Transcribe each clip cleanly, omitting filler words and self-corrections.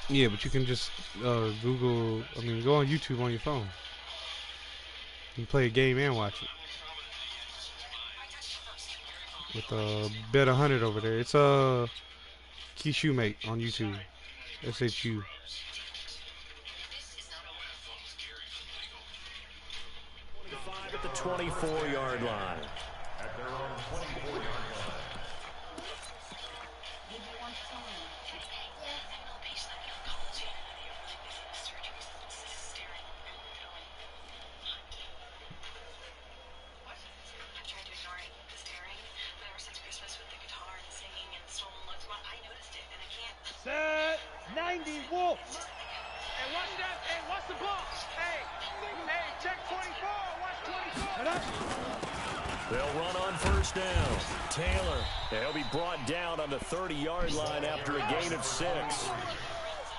Yeah, but you can just Google. I mean, go on YouTube on your phone. You can play a game and watch it with Bet 100 over there. It's Key Shoemate on YouTube. SHU. 25 at the 24-yard line. At their own 24-yard line. Set 90 Wolf. Hey, watch that. Hey, watch the ball. Hey, check 24. Watch 24. They'll run on first down. Taylor, he'll be brought down on the 30-yard line after a gain of 6.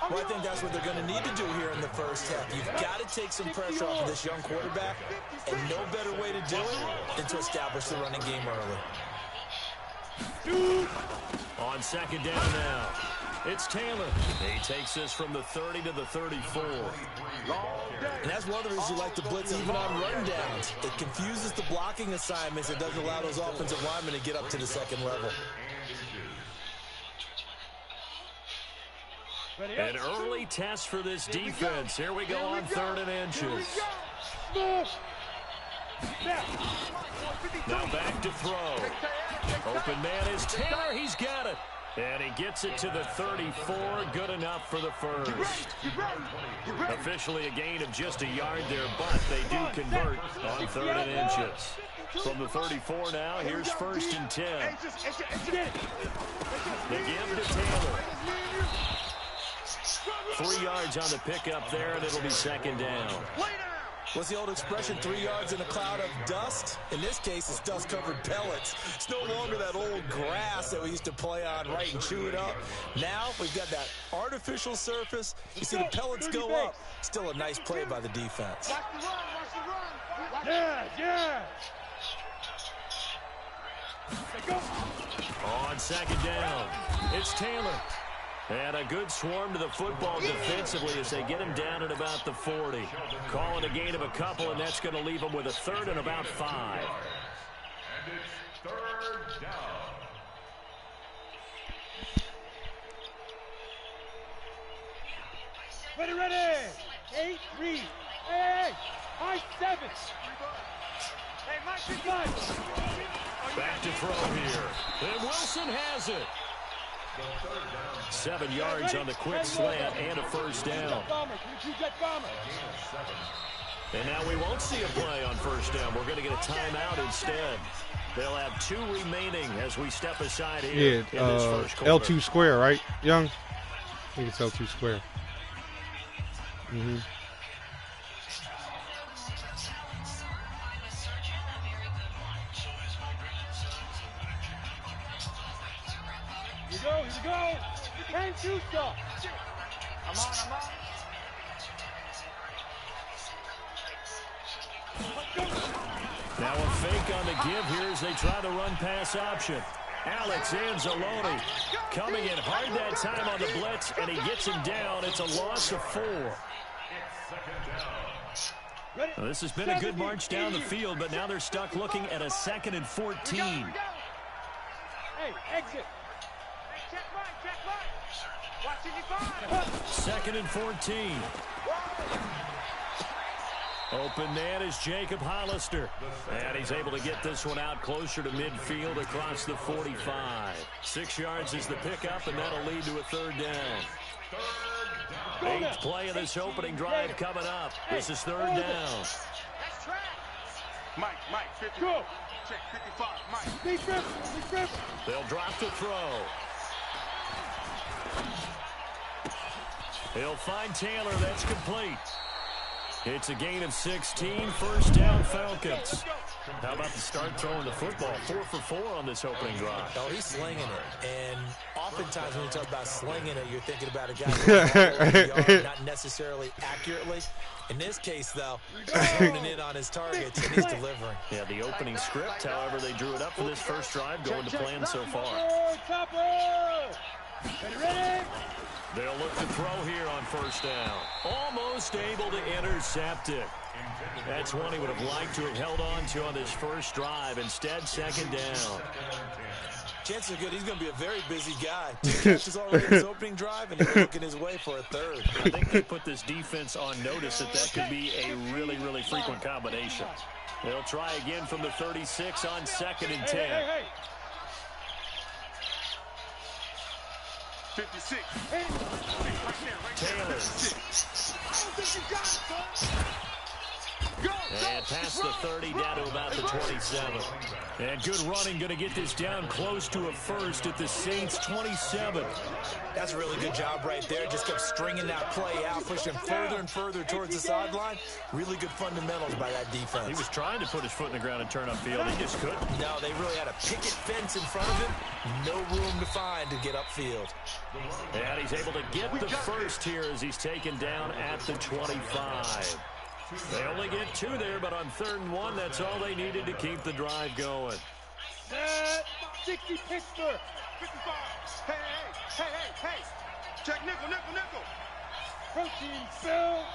Well, I think that's what they're going to need to do here in the first half. You've got to take some pressure off of this young quarterback, and no better way to do it than to establish the running game early. On second down now, it's Taylor. He takes this from the 30 to the 34. And that's one of the reasons you like to blitz even on rundowns. It confuses the blocking assignments. It doesn't allow those offensive linemen to get up to the second level. An early test for this defense. Here we go on 3rd and inches. Now back to throw. Open man is Taylor. He's got it. And he gets it to the 34. Good enough for the first. Officially a gain of just a yard there, but they do convert on 3rd and inches. From the 34 now, here's 1st and 10. They give to Taylor. 3 yards on the pickup there, and it'll be 2nd down. What's the old expression, 3 yards in a cloud of dust? In this case, it's dust-covered pellets. It's no longer that old grass that we used to play on, right, and chew it up. Now we've got that artificial surface. You see the pellets go up. Still a nice play by the defense. Yeah. On 2nd down, it's Taylor. And a good swarm to the football defensively as they get him down at about the 40. Call it a gain of a couple, and that's going to leave him with a 3rd and about 5. And it's 3rd down. Ready. 8, read. Hey, high 7. Hey, Mike, back to throw here. And Wilson has it. 7 yards on the quick slant and a 1st down. And now we won't see a play on 1st down. We're going to get a timeout instead. They'll have 2 remaining as we step aside here in this first quarter. L2 square, right, Young? I think it's L2 square. Here we go. And shoot stuff. I'm on. Now a fake on the give here as they try to run pass option. Alex Anzalone coming in hard that time on the blitz, and he gets him down. It's a loss of 4. Well, this has been a good march down the field, but now they're stuck looking at a 2nd and 14. Hey, exit. Check right. Watch it, 2nd and 14. Open man is Jacob Hollister. And he's able to get this one out closer to midfield across the 45. 6 yards is the pickup, and that'll lead to a 3rd down. 8th play of this opening drive coming up. This is 3rd down. Mike, 50. Go. Check 55, Mike. Big grip. They'll drop the throw. He'll find Taylor. That's complete. It's a gain of 16. 1st down, Falcons. How about the start throwing the football? 4 for 4 on this opening drive. Oh, he's slinging it. And oftentimes when you talk about slinging it, you're thinking about a guy who's not necessarily accurately. In this case, though, he's honing in on his targets, and he's delivering. Yeah, the opening script, however, they drew it up for this first drive, going to plan so far. Ready? They'll look to throw here on first down. Almost able to intercept it. That's one he would have liked to have held on to on this first drive. Instead, second down. Chances are good he's going to be a very busy guy. 2 catches already in his opening drive, and he's looking his way for a third. I think they put this defense on notice that could be a really, really frequent combination. They'll try again from the 36 on 2nd and 10. 56. Taylor. And past the 30, down to about the 27. And good running, going to get this down close to a first at the Saints' 27. That's a really good job right there. Just kept stringing that play out, pushing further and further towards the sideline. Really good fundamentals by that defense. He was trying to put his foot in the ground and turn upfield. He just couldn't. No, they really had a picket fence in front of him. No room to find to get upfield. And he's able to get the first here as he's taken down at the 25. They only get 2 there, but on 3rd and 1, that's all they needed to keep the drive going. 60 Pittsburgh. 55. Hey. Check nickel. Protein cell.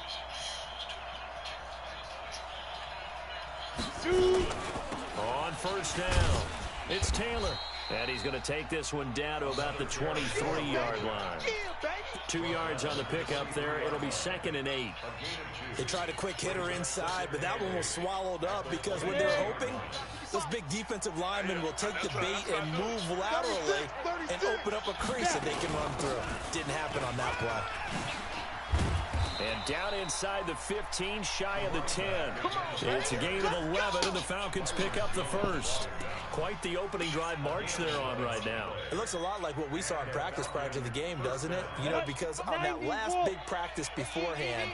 2. On first down, it's Taylor. And he's going to take this one down to about the 23-yard line. 2 yards on the pickup there. It'll be 2nd and 8. They tried a quick hitter inside, but that one was swallowed up because when they're hoping, those big defensive linemen will take the bait and move laterally and open up a crease that they can run through. Didn't happen on that play. And down inside the 15, shy of the 10. It's a gain of 11, and the Falcons pick up the first. Quite the opening drive march they're on right now. It looks a lot like what we saw in practice prior to the game, doesn't it? You know, because on that last big practice beforehand,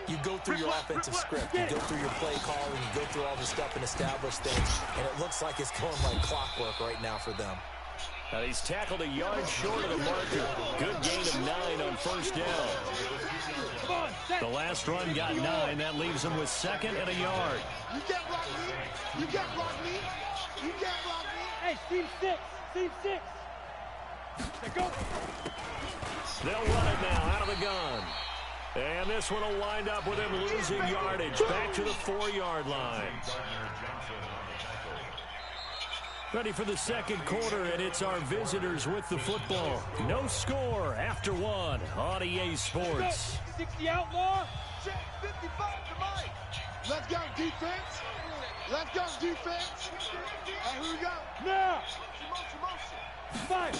you go through your offensive script, you go through your play calling, you go through all this stuff and establish things, and it looks like it's going like clockwork right now for them. He's tackled a yard short of the marker. Good gain of 9 on first down. The last run got 9. That leaves him with 2nd and a yard. You can't block me. You can't block me. You can't block me. Hey, team 6. Team 6. Let's go. They'll run it now out of the gun. And this one will wind up with him losing yardage back to the 4-yard line. Ready for the second quarter, and it's our visitors with the football. No score after 1 on EA Sports. 60 outlaw. Check 55 to Mike. Let's go, defense. Let's go, defense. And here we go. Now. Motion. 5.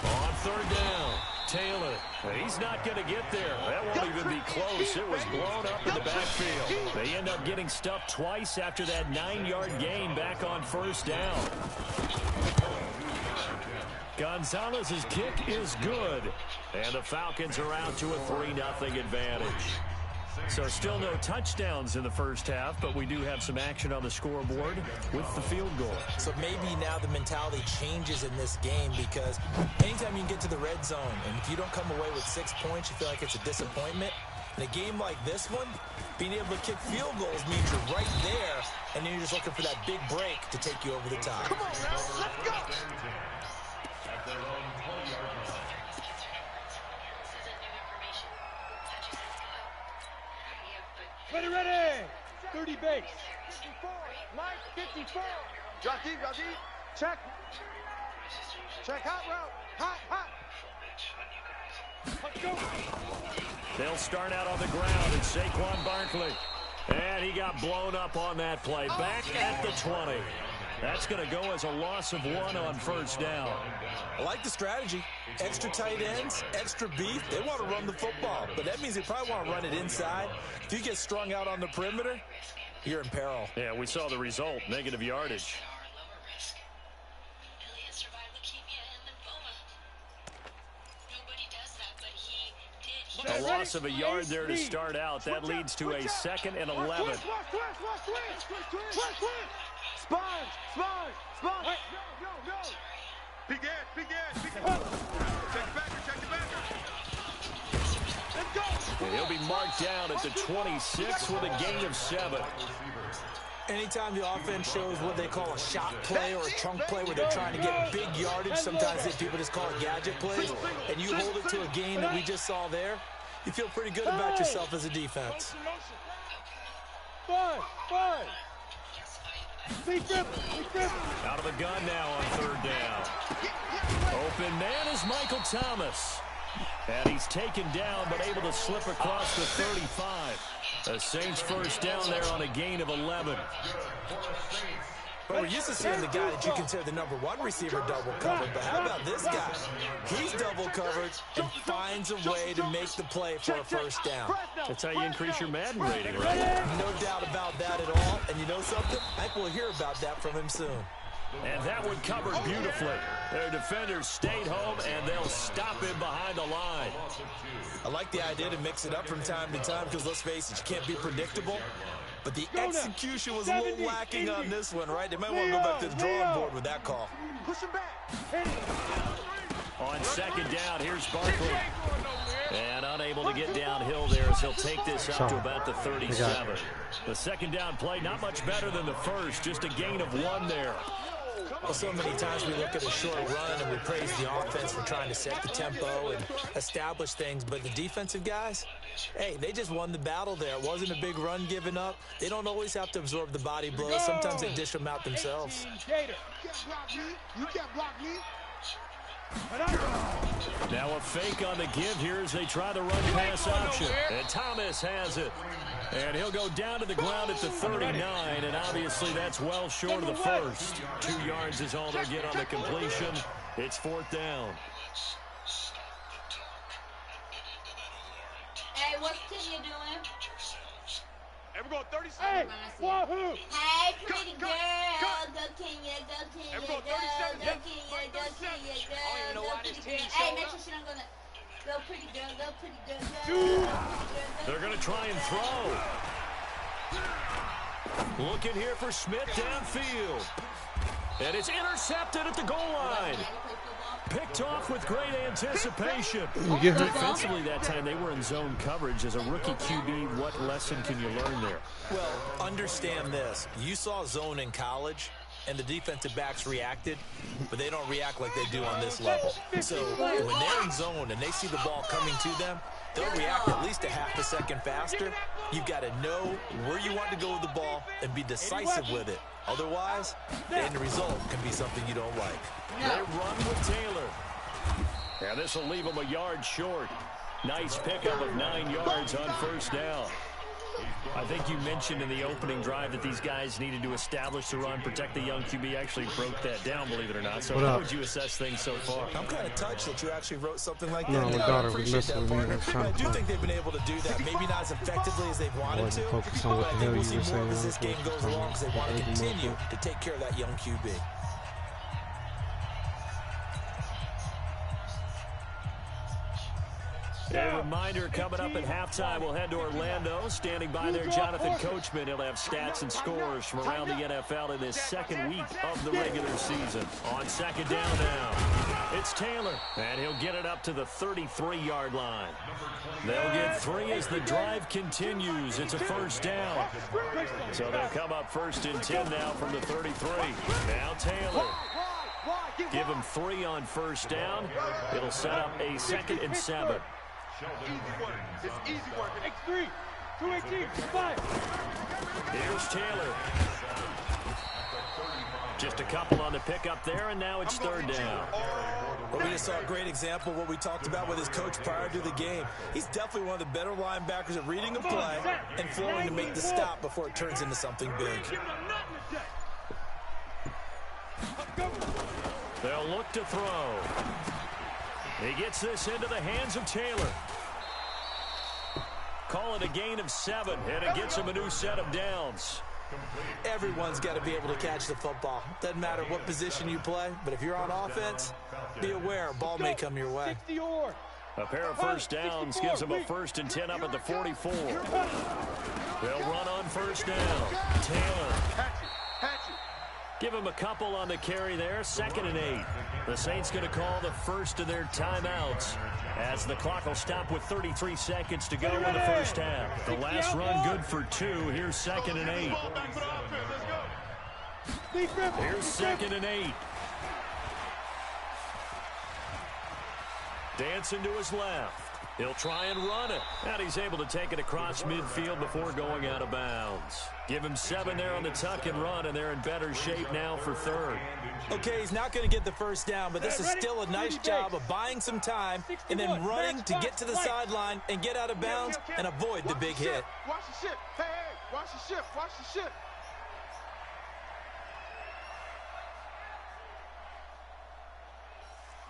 On 3rd down, Taylor. He's not going to get there. That won't even be close. It was blown up in the backfield. They end up getting stuffed twice after that 9-yard gain back on first down. Gonzalez's kick is good. And the Falcons are out to a 3-0 advantage. So still no touchdowns in the first half, but we do have some action on the scoreboard with the field goal. So maybe now the mentality changes in this game because anytime you can get to the red zone, and if you don't come away with 6 points, you feel like it's a disappointment. In a game like this one, being able to kick field goals means you're right there, and then you're just looking for that big break to take you over the top. Come on now, let's go. Ready. 30 base. 54. Mike, 54. Drop deep. Check. Check hot route. Hot. Let's go. They'll start out on the ground, and Saquon Barkley. And he got blown up on that play. Back at the 20. That's going to go as a loss of 1 on first down. I like the strategy. Extra tight ends, extra beef. They want to run the football, but that means they probably want to run it inside. If you get strung out on the perimeter, you're in peril. Yeah, we saw the result, negative yardage. A loss of a yard there to start out. That leads to a 2nd and 11. Sponge. No. Big ass. Check the backer. Let's go. And he'll be marked down at the 26 with a gain of 7. Anytime the offense shows what they call a shot play or a chunk play where they're trying to get big yardage, sometimes people just call it gadget plays, and you hold it to a gain that we just saw there, you feel pretty good about yourself as a defense. Out of the gun now on third down. Open man is Michael Thomas. And he's taken down, but able to slip across the 35. The Saints first down there on a gain of 11. Well, we're used to seeing the guy that you consider the #1 receiver double covered, but how about this guy? He's double covered and finds a way to make the play for a first down. That's how you increase your Madden rating, right? No doubt about that at all. And you know something? I think we'll hear about that from him soon. And that one covered beautifully. Their defenders stayed home, and they'll stop him behind the line. I like the idea to mix it up from time to time because, let's face it, you can't be predictable. But the execution was a little lacking on this one, right? They might want to go back to the drawing board with that call. Push him back. On second down, here's Barkley. And unable to get downhill there as he'll take this up to about the 37. The second down play, not much better than the first, just a gain of 1 there. Well, so many times we look at a short run and we praise the offense for trying to set the tempo and establish things, but the defensive guys, hey, they just won the battle there. It wasn't a big run given up. They don't always have to absorb the body blows. Sometimes they dish them out themselves. You can't block me. You can't block me. Now a fake on the give here as they try the run pass option. And Thomas has it. And he'll go down to the ground at the 39, and obviously that's well short of the first. 2 yards is all they'll get on the completion. It's 4th down. Hey, what's Kenya doing? And we're going 30 seconds. Hey, wahoo! Hey, pretty girl. Go Kenya, go Kenya, go, go Kenya, go Kenya, go pretty girl. Hey, make sure she don't go to... Go pretty girl, go pretty girl, go. They're going to try and throw. Looking here for Smith downfield. And it's intercepted at the goal line. Picked off with great anticipation. Defensively that time, they were in zone coverage. As a rookie QB, what lesson can you learn there? Well, understand this. You saw zone in college, and the defensive backs reacted, but they don't react like they do on this level. So when they're in zone and they see the ball coming to them, they'll react at least a half a second faster. You've got to know where you want to go with the ball and be decisive with it. Otherwise, the end result can be something you don't like. They run with Taylor. And this will leave them a yard short. Nice pickup of 9 yards on first down. I think you mentioned in the opening drive that these guys needed to establish the run, protect the young QB. Actually broke that down, believe it or not. So how would you assess things so far? I'm kind of touched that you actually wrote something like that. No, my daughter was messing with me. I do think they've been able to do that. Maybe not as effectively as they've wanted to, focus but on what I the think hell we'll you see were more saying. as this game goes along because they want to continue to take care of that young QB. A reminder coming up at halftime, we'll head to Orlando. Standing by there, Jonathan Coachman. He'll have stats and scores from around the NFL in this second week of the regular season. On second down now, it's Taylor, and he'll get it up to the 33-yard line. They'll get 3 as the drive continues. It's a first down. So they'll come up 1st and 10 now from the 33. Now Taylor. Give him 3 on first down. It'll set up a 2nd and 7. Easy work. It's easy work. X3, 218, 5. Here's Taylor. Just a couple on the pickup there, and now it's 3rd down. Well, we just saw a great example of what we talked about with his coach prior to the game. He's definitely one of the better linebackers at reading a play and flowing to make the stop before it turns into something big. They'll look to throw. He gets this into the hands of Taylor. Call it a gain of 7, and it gets him a new set of downs. Everyone's got to be able to catch the football. Doesn't matter what position you play, but if you're on offense, be aware, ball may come your way. A pair of first downs gives him a 1st and 10 up at the 44. They'll run on first down. Taylor. Give him a couple on the carry there, 2nd and 8. The Saints going to call the first of their timeouts as the clock will stop with 33 seconds to go in the first half. The last run good for 2. Here's 2nd and 8. Here's 2nd and 8. Dancing to his left. He'll try and run it. And he's able to take it across midfield before going out of bounds. Give him 7 there on the tuck and run, and they're in better shape now for 3rd. Okay, he's not going to get the first down, but this is still a nice job of buying some time and then running to get to the sideline and get out of bounds and avoid the big hit. Watch the ship. Hey, watch the ship. Watch the ship.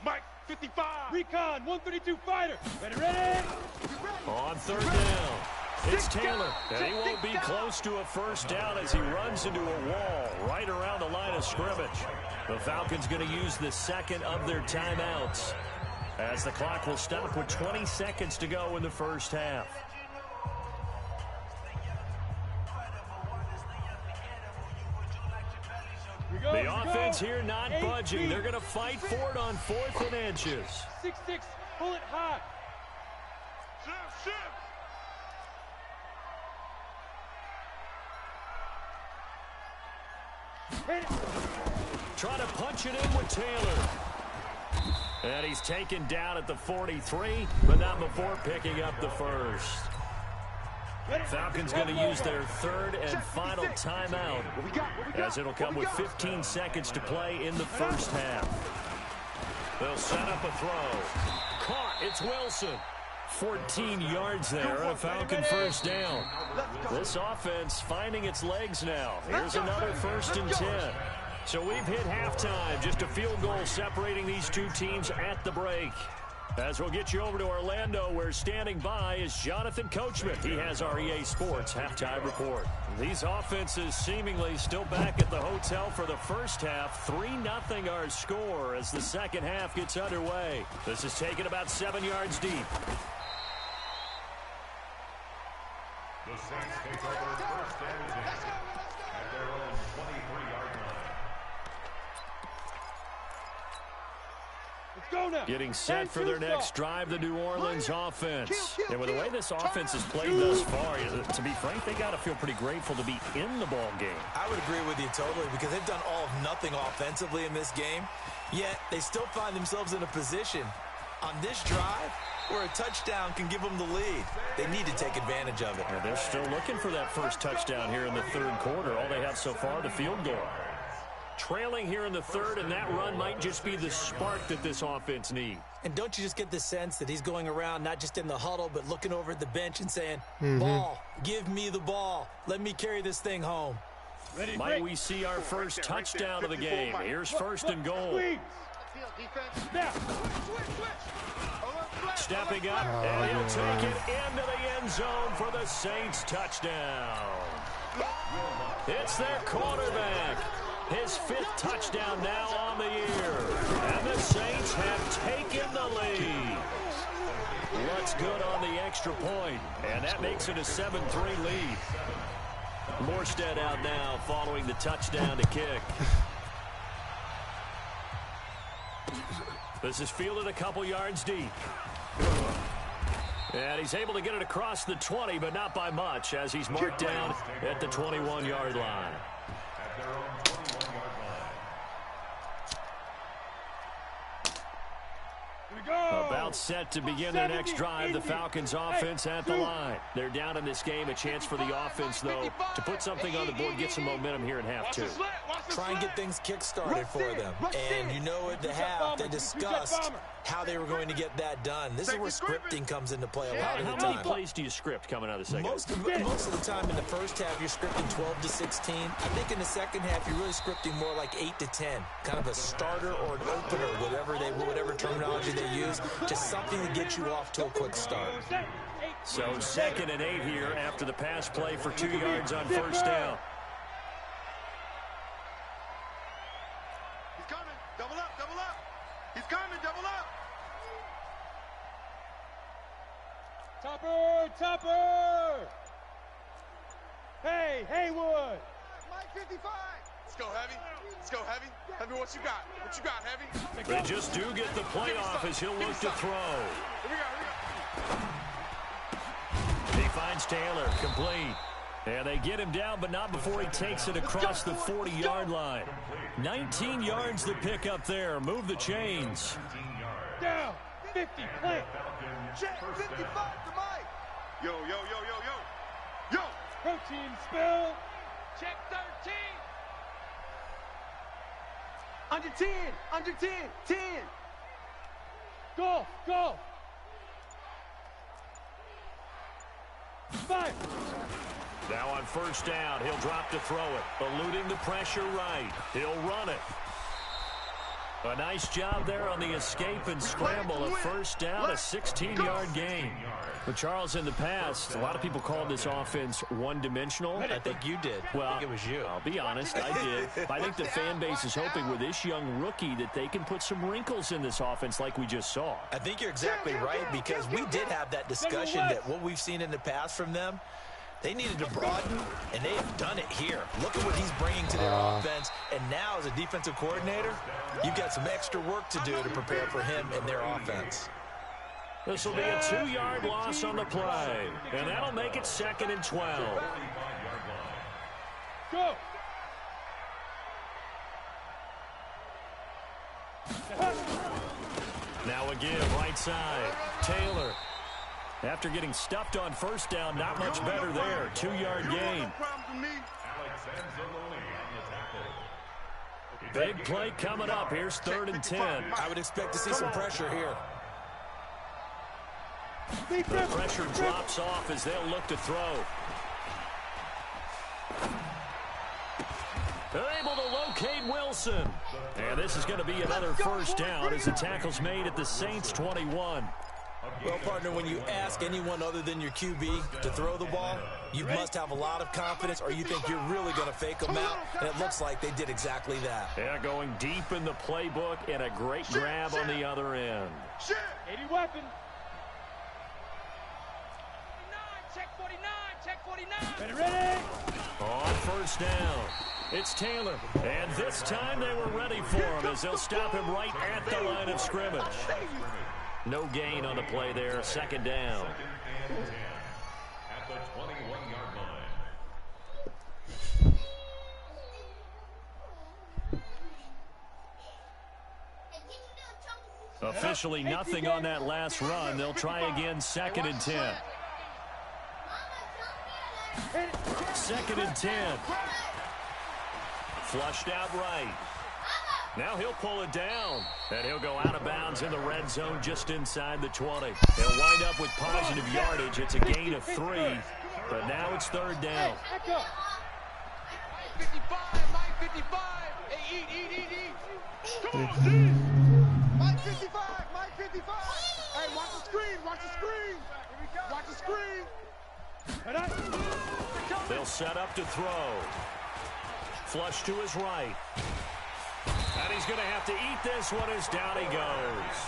Mike, 55. Recon, 132 fighter. Ready. On 3rd down, it's Taylor, and he won't be close to a first down as he runs into a wall right around the line of scrimmage. The Falcons going to use the 2nd of their timeouts as the clock will stop with 20 seconds to go in the first half. The offense here not budging. They're going to fight for it on 4th and inches. 6-6, pull it high. Try to punch it in with Taylor. And he's taken down at the 43, but not before picking up the first. Falcons going to use their 3rd and final timeout as it'll come with 15 seconds to play in the first half. They'll set up a throw. Caught. It's Wilson. 14 yards there on a Falcon first down. This offense finding its legs now. Here's another 1st and 10. So we've hit halftime. Just a field goal separating these two teams at the break. As we'll get you over to Orlando, where standing by is Jonathan Coachman. He has our EA Sports halftime report. These offenses seemingly still back at the hotel for the first half. 3-0 our score as the second half gets underway. This is taken about 7 yards deep. The Saints take over 1st and 10 at their own 23-yard line. Go now. Getting set for their next drive, the New Orleans offense. And with the way this offense has played thus far, to be frank, they got to feel pretty grateful to be in the ball game. I would agree with you totally because they've done all of nothing offensively in this game, yet they still find themselves in a position on this drive where a touchdown can give them the lead. They need to take advantage of it. And they're still looking for that first touchdown here in the 3rd quarter. All they have so far, the field goal. Trailing here in the 3rd, and that run might just be the spark that this offense needs. And don't you just get the sense that he's going around not just in the huddle, but looking over at the bench and saying, ball, give me the ball. Let me carry this thing home. Might we see our first touchdown of the game? Here's 1st and goal. Stepping up, and he'll take it into the end zone for the Saints touchdown. It's their quarterback. His 5th touchdown now on the year. And the Saints have taken the lead. Looks good on the extra point, and that makes it a 7-3 lead. Morstead out now following the touchdown to kick. This is fielded a couple yards deep. And he's able to get it across the 20, but not by much, as he's marked down at the 21-yard line. At their own 21-yard line. About set to begin their next drive, the Falcons offense at the line. They're down in this game. A chance for the offense, though, to put something on the board, get some momentum here in half 2. Try and get things kick-started for them. And you know at the half, they discussed how they were going to get that done. This is where scripting comes into play a lot of the How time. many plays do you script coming out of the second? Most of the time in the first half, you're scripting 12 to 16. I think in the second half, you're really scripting more like 8 to 10. Kind of a starter or an opener, whatever terminology they use. Just something to get you off to a quick start. So 2nd and 8 here after the pass play for 2 yards on first down. He's coming. Double up. He's coming. Double up. Topper! Hey, Haywood! Mike 55. Let's go, Heavy. Heavy, what you got? Heavy? They just do get the play off as he'll look to throw. Here we go. He finds Taylor, complete. And they get him down, but not before he takes it across the 40-yard line. 19 yards to pick up there. Move the chains. Down. 50. Plant. Check 55 to Mike. Yo, yo, yo, yo, yo. Yo. Protein spill. Check 13. Under 10. Under 10. 10. Golf. Golf. 5. Now on first down, he'll drop to throw it. Eluding the pressure right. He'll run it. A nice job there on the escape and scramble. A first down, a 16-yard gain. But Charles, in the past, a lot of people called this offense one-dimensional. I think you did. Well, I think it was you. I'll be honest, I did. I think the fan base is hoping with this young rookie that they can put some wrinkles in this offense like we just saw. I think you're exactly right, because we did have that discussion that what we've seen in the past from them, they needed to broaden, and they have done it here. Look at what he's bringing to their offense, and now as a defensive coordinator, you've got some extra work to do to prepare for him and their offense. This will be a 2-yard loss on the play, and that'll make it 2nd and 12. Go. Now again, right side. Taylor. After getting stuffed on first down, not much better there. 2-yard gain. Big play coming up. Here's 3rd and 10. I would expect to see some pressure here. The pressure drops off as they'll look to throw. They're able to locate Wilson. And this is going to be another first down as the tackle's made at the Saints' 21. Well, partner, when you ask anyone other than your QB to throw the ball, you must have a lot of confidence, or you think you're really going to fake them out, and it looks like they did exactly that. Yeah, going deep in the playbook and a great grab on the other end. 80 weapon. Check 49. Check 49. Ready. On first down, it's Taylor. And this time they were ready for him as they'll stop him right at the line of scrimmage. No gain on the play there, 2nd down. At the 21-yard line. Officially nothing on that last run. They'll try again, 2nd and 10. 2nd and 10. Flushed out right. Now he'll pull it down, and he'll go out of bounds in the red zone just inside the 20. He'll wind up with positive yardage. It's a gain of 3, but now it's 3rd down. 55, Mike 55. Hey, eat. Come on, dude. Mike 55, Mike 55. Hey, watch the screen, watch the screen. Watch the screen. They'll set up to throw. Flush to his right. And he's going to have to eat this one as down he goes.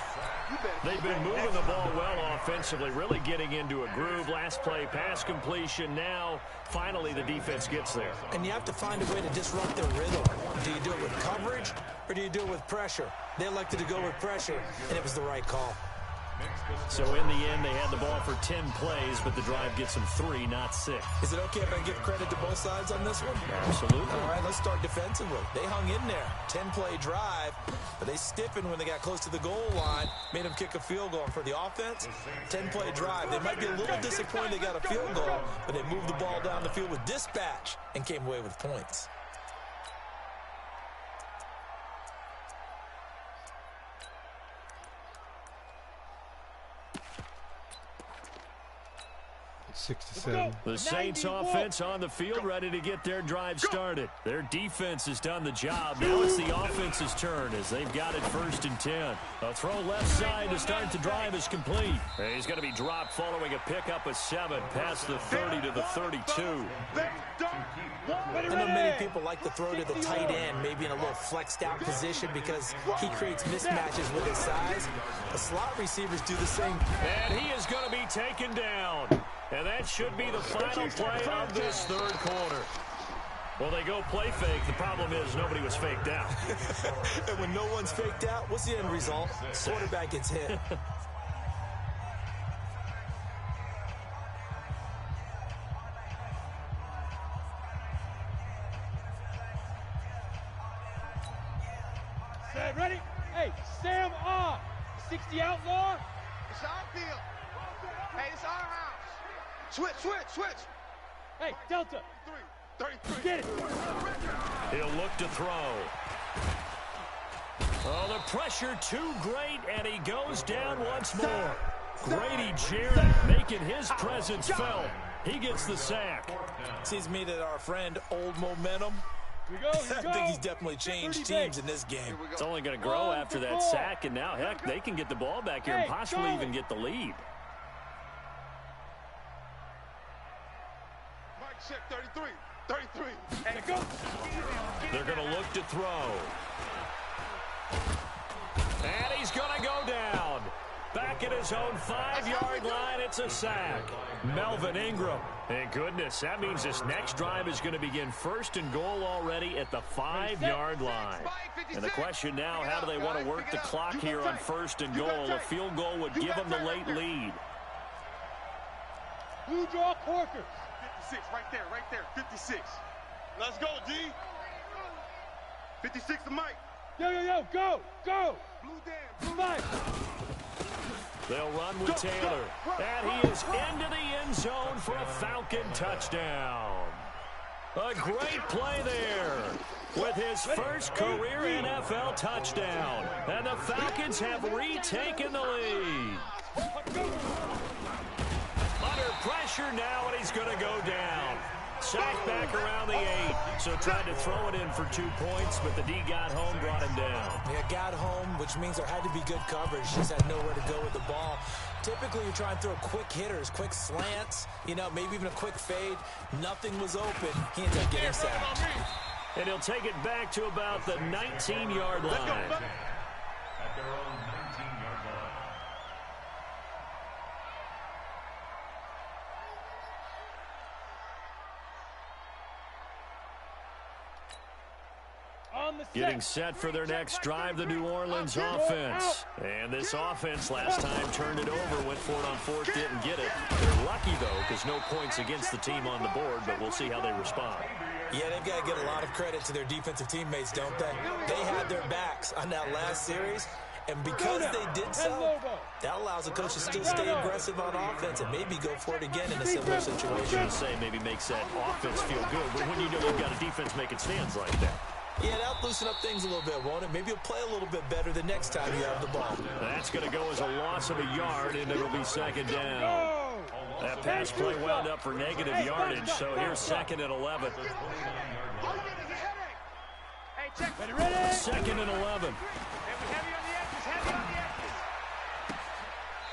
They've been moving the ball well offensively, really getting into a groove. Last play, pass completion. Now, finally, the defense gets there. And you have to find a way to disrupt their rhythm. Do you do it with coverage, or do you do it with pressure? They elected to go with pressure, and it was the right call. So in the end, they had the ball for 10 plays, but the drive gets them 3, not 6. Is it okay if I give credit to both sides on this one? Absolutely. All right, let's start defensively. They hung in there. 10-play drive, but they stiffened when they got close to the goal line, made them kick a field goal. And for the offense, 10-play drive. They might be a little disappointed they got a field goal, but they moved the ball down the field with dispatch and came away with points. 6-7. The Saints offense on the field, ready to get their drive started. Their defense has done the job. Now it's the offense's turn as they've got it 1st and 10. A throw left side to start the drive is complete. And he's going to be dropped following a pickup of 7 past the 30 to the 32. I know many people like to throw to the tight end, maybe in a little flexed out position because he creates mismatches with his size. The slot receivers do the same. And he is going to be taken down. And that should be the final play of this 3rd quarter. Well, they go play fake. The problem is nobody was faked out. And when no one's faked out, what's the end result? Quarterback gets hit. It's our field. Hey, it's our house. Switch. Hey, Delta. 33. Get it. He'll look to throw. Oh, the pressure too great, and he goes down once more. Grady Jarrett making his presence felt. He gets the sack. Seems to me that our friend Old Momentum, Here we go. I think he's definitely changed teams in this game. It's only going to grow after that sack, and now, heck, they can get the ball back here and possibly even get the lead. Mike, check 33. Hey, go. They're going to look to throw. And he's going to go down. Back at his own 5-yard line, it's a sack. Melvin Ingram. And goodness, that means this next drive is going to begin 1st and goal already at the 5-yard line. And the question now, how do they want to work the clock here on 1st and goal? A field goal would give them the late lead. Blue draw Corkers. 56, right there. 56. Let's go, D. 56 to Mike. Yo, go. Blue down. Mike. They'll run with Taylor. And he is into the end zone for a Falcon touchdown. A great play there with his first career NFL touchdown. And the Falcons have retaken the lead. Under pressure now, and he's going to go down. Sacked back around the 8. So tried to throw it in for 2 points, but the D got home, brought him down. Yeah, got home, which means there had to be good coverage. Just had nowhere to go with the ball. Typically, you try and throw quick hitters, quick slants, maybe even a quick fade. Nothing was open. He ended up getting sacked. And he'll take it back to about the 19-yard line. At their own 19-yard line. Getting set for their next drive, the New Orleans offense. And this offense last time turned it over, went for it on 4th, didn't get it. They're lucky, though, because no points against the team on the board, but we'll see how they respond. Yeah, they've got to get a lot of credit to their defensive teammates, don't they? They had their backs on that last series, and because they did so, that allows the coach to still stay aggressive on offense and maybe go for it again in a similar situation. I was going to say maybe makes that offense feel good, but when you know you've got a defense making stands like that. Yeah, that'll loosen up things a little bit, won't it? Maybe you'll play a little bit better the next time you have the ball. That's going to go as a loss of a yard, and it'll be 2nd down. That pass play wound up for negative yardage, so here's 2nd and 11. Hey, check. Ready. 2nd and 11.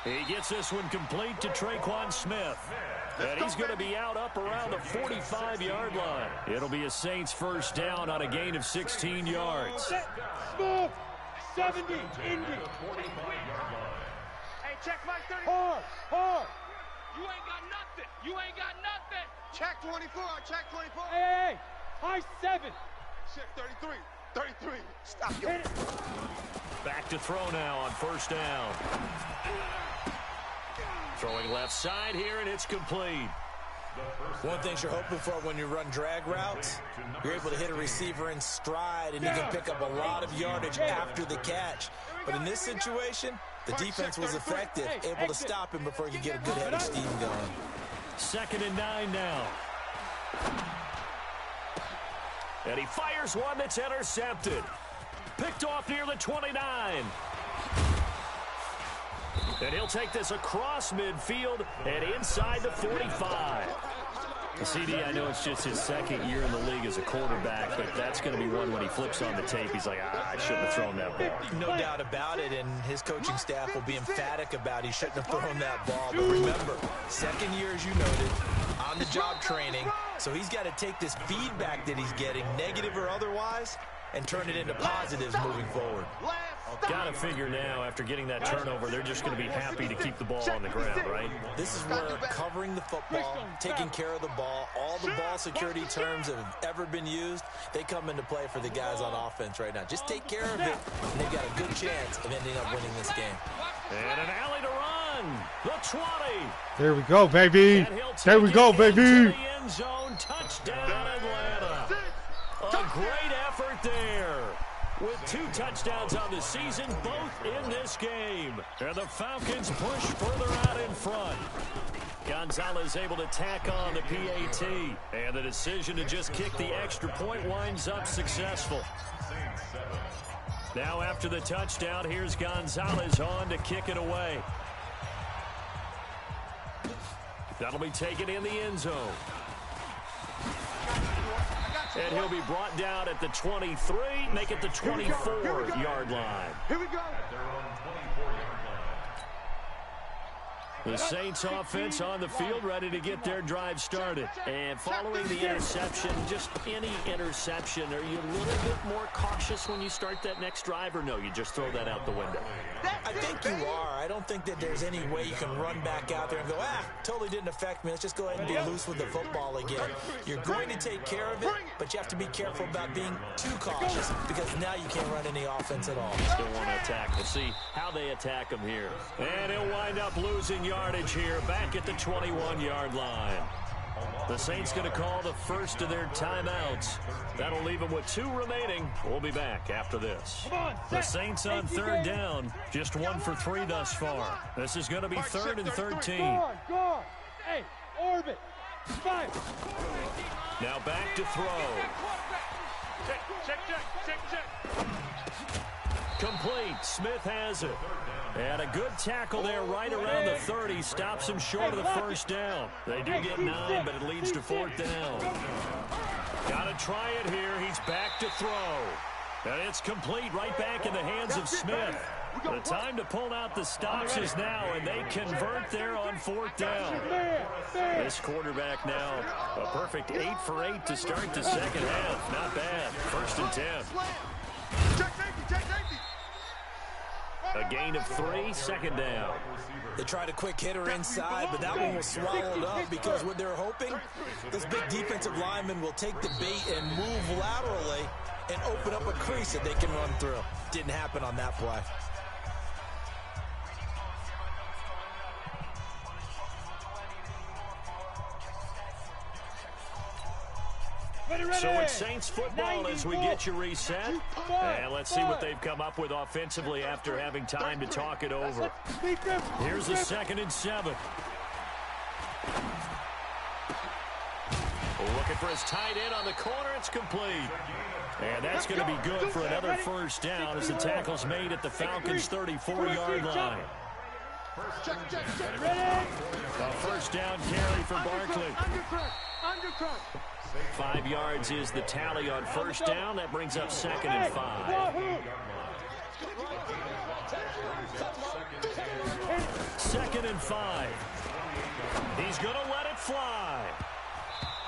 He gets this one complete to Traquan Smith. And he's going to be out up around the 45-yard line. It'll be a Saints first down on a gain of 16 yards. Move. 70. Indy. Hey, check Mike 30. Hard. You ain't got nothing. Check 24. Check 24. Hey. High 7. Check 33. Stop your. Back to throw now on 1st down. Throwing left side here, and it's complete. One thing you're hoping for when you run drag routes, you're able to hit a receiver in stride, and you can pick up a lot of yardage after the catch. But in this situation, the defense was effective, able to stop him before he could get a good head of steam going. 2nd and 9 now. And he fires one that's intercepted. Picked off near the 29. And he'll take this across midfield and inside the 45. CD, I know it's just his 2nd year in the league as a quarterback, but that's going to be one when he flips on the tape. He's like, I shouldn't have thrown that ball. No doubt about it, and his coaching staff will be emphatic about he shouldn't have thrown that ball. But remember, 2nd year, as you noted, on-the-job training, so he's got to take this feedback that he's getting, negative or otherwise, and turn it into positives moving forward. Got to figure now, after getting that turnover, they're just going to be happy to keep the ball on the ground, right? This is where covering the football, taking care of the ball, all the ball security terms that have ever been used, they come into play for the guys on offense right now. Just take care of it, and they've got a good chance of ending up winning this game. And an alley to run. The 20. There we go, baby. There we go, baby. The end zone. Touchdown, Atlanta. A great effort there with 2 touchdowns on the season, both in this game. And the Falcons push further out in front. Gonzalez able to tack on the PAT. And the decision to just kick the extra point winds up successful. Now after the touchdown, here's Gonzalez on to kick it away. That'll be taken in the end zone. And he'll be brought down at the 23, make it the 24-yard line. Here we go. The Saints offense on the field ready to get their drive started. And following the interception, just any interception, are you a little bit more cautious when you start that next drive, or no, you just throw that out the window? I think you are. I don't think that there's any way you can run back out there and go, totally didn't affect me. Let's just go ahead and be loose with the football again. You're going to take care of it, but you have to be careful about being too cautious because now you can't run any offense at all. Still want to attack. We'll see how they attack him here. And he'll wind up losing yardage here back at the 21-yard line. The Saints going to call the first of their timeouts. That'll leave them with 2 remaining. We'll be back after this. The Saints on 3rd down. Just 1 for 3 thus far. This is going to be 3rd and 13. Guard. Hey, orbit. Fire. Now back to throw. Check. Complete. Smith has it. And a good tackle there right around the 30. Stops him short of the first down. They do get 9, but it leads to 4th down. Got to try it here. He's back to throw. And it's complete right back in the hands of Smith. The time to pull out the stops is now, and they convert there on 4th down. This quarterback now, a perfect 8 for 8 to start the second half. Not bad. 1st and 10. Check safety. A gain of 3, 2nd down. They tried a quick hitter inside, but that one was swallowed up because what they're hoping, this big defensive lineman will take the bait and move laterally and open up a crease that they can run through. Didn't happen on that play. So it's Saints football as we get you reset. And let's see what they've come up with offensively after having time to talk it over. Here's a 2nd and 7. Looking for his tight end on the corner. It's complete. And that's going to be good for another 1st down as the tackle's made at the Falcons' 34-yard line. A 1st down carry for Barkley. 5 yards is the tally on 1st down. That brings up 2nd and 5. 2nd and 5. He's going to let it fly.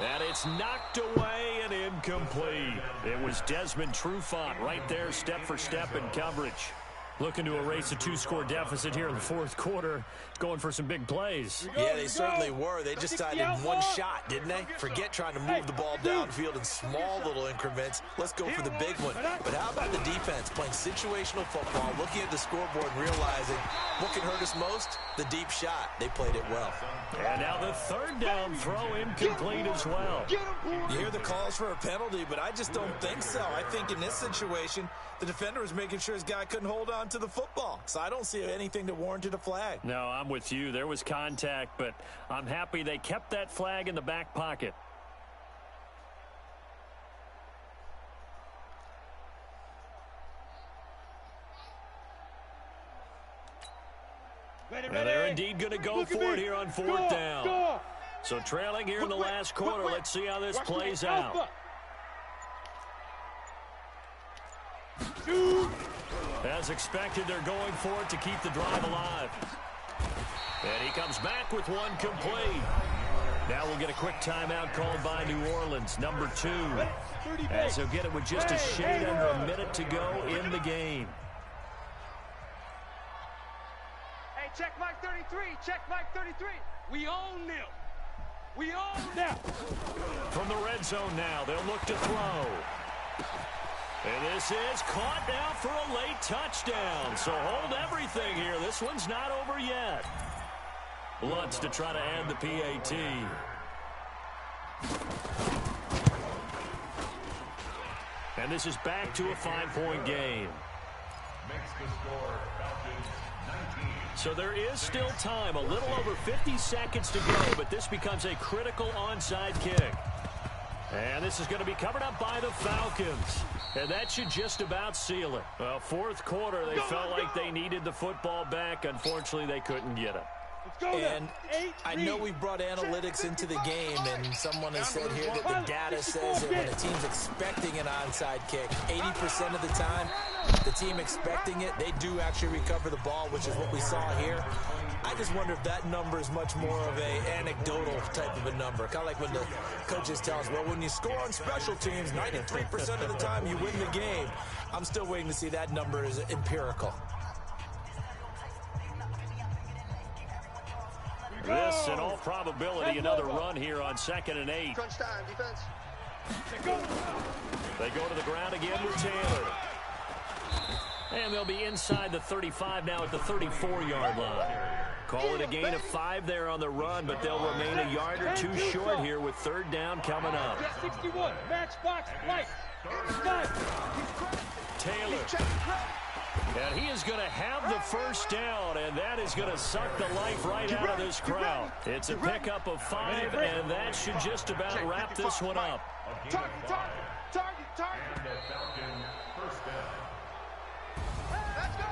And it's knocked away and incomplete. It was Desmond Trufant right there, step for step in coverage. Looking to erase a 2-score deficit here in the 4th quarter. Going for some big plays. Yeah, they certainly were. They just decided one shot, didn't they? Forget trying to move the ball downfield in small little increments. Let's go for the big one. But how about the defense playing situational football, looking at the scoreboard and realizing what can hurt us most? The deep shot. They played it well. And now the 3rd down throw incomplete as well. You hear the calls for a penalty, but I just don't think so. I think in this situation, the defender was making sure his guy couldn't hold on to the football. So I don't see anything that warranted a flag. No, I'm with you. There was contact, but I'm happy they kept that flag in the back pocket. And they're indeed going to go for it here on 4th down. So trailing here in the last quarter. Let's see how this plays out. As expected, they're going for it to keep the drive alive. And he comes back with one complete. Now we'll get a quick timeout called by New Orleans, number 2. As he'll get it with just a shade under a minute to go in the game. Hey, check Mike 33. Check Mike 33. We own them. We own them. From the red zone now, they'll look to throw. And this is caught now for a late touchdown. So hold everything here. This one's not over yet. Lutz to try to add the PAT. And this is back to a 5-point game. Makes the score Falcons 19. So there is still time, a little over 50 seconds to go, but this becomes a critical onside kick. And this is going to be covered up by the Falcons. And that should just about seal it. Well, fourth quarter, they felt like they needed the football back. Unfortunately, they couldn't get it. And I know we brought analytics into the game, and someone has said here that the data says that when a team's expecting an onside kick, 80% of the time, the team expecting it, they do actually recover the ball, which is what we saw here. I just wonder if that number is much more of a anecdotal type of a number. Kind of like when the coaches tell us, well, when you score on special teams, 93% of the time you win the game. I'm still waiting to see that number is empirical. This, in all probability, another run here on 2nd and 8. Crunch time, defense. They go to the ground again with Taylor. And they'll be inside the 35 now at the 34-yard line. Call it a gain of 5 there on the run, but they'll remain a yard or two short here with 3rd down coming up. 61, matchbox, light. Taylor. And he is going to have the first down, and that is going to suck the life right out of this crowd. It's a pickup of 5, and that should just about wrap this one up. Target. And the Falcons first down. Let's go.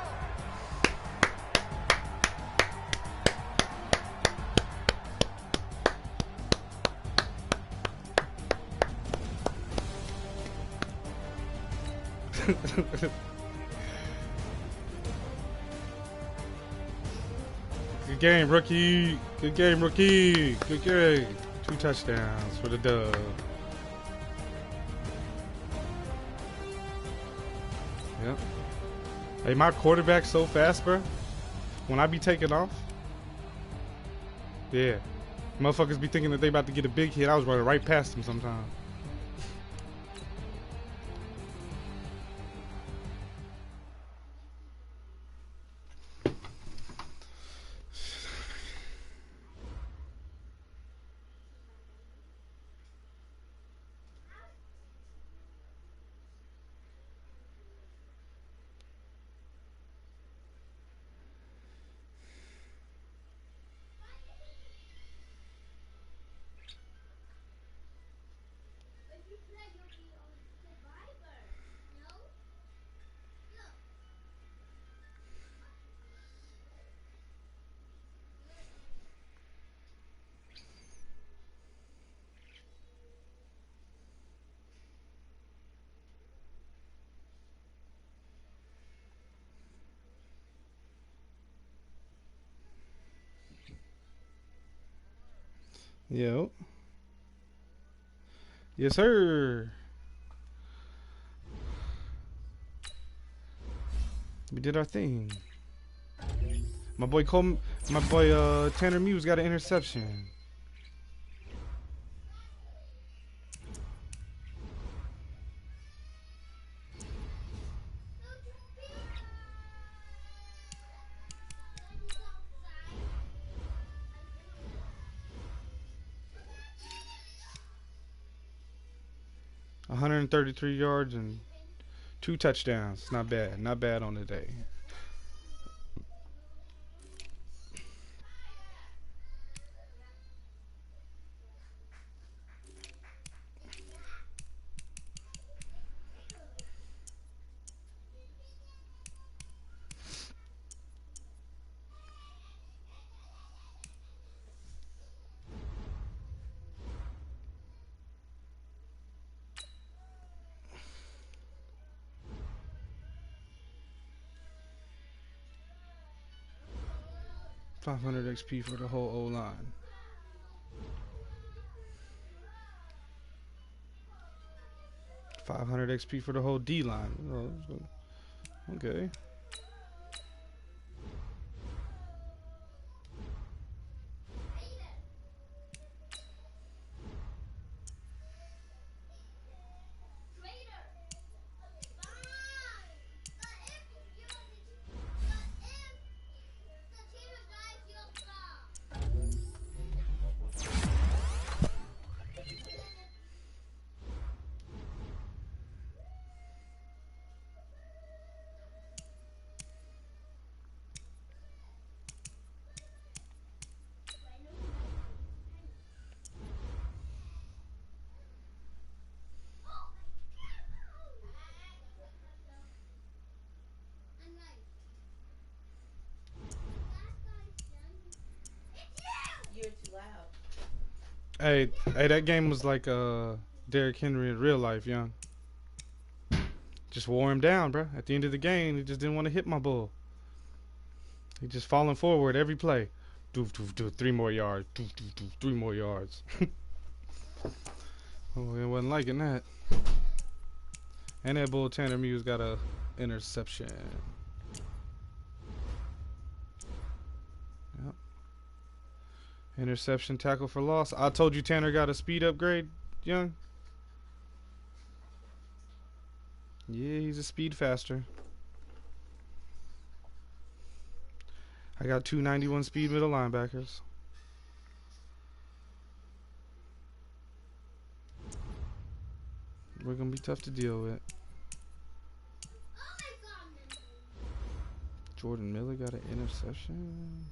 Good game, rookie. Good game, rookie. Good game. 2 touchdowns for the dub. Yep. Hey, my quarterback's so fast, bro. When I be taking off, yeah, motherfuckers be thinking that they about to get a big hit. I was running right past them sometimes. Yo. Yes, sir. We did our thing. My boy Tanner Muse got an interception. .133 yards and 2 touchdowns. Not bad. Not bad on the day. .500 XP for the whole O-line. .500 XP for the whole D-line. Oh, okay. Hey, that game was like Derrick Henry in real life, young. Just wore him down, bro. At the end of the game, he just didn't want to hit my bull. He just falling forward every play. Doof, doof, doof, 3 more yards. Doof, doof, doof, 3 more yards. Oh, it wasn't liking that. And that bull Tanner Muse got a interception. Yep. Interception, tackle for loss. I told you Tanner got a speed upgrade, young. Yeah, he's a speed faster. I got 291 speed middle linebackers. We're going to be tough to deal with. Jordan Miller got an interception.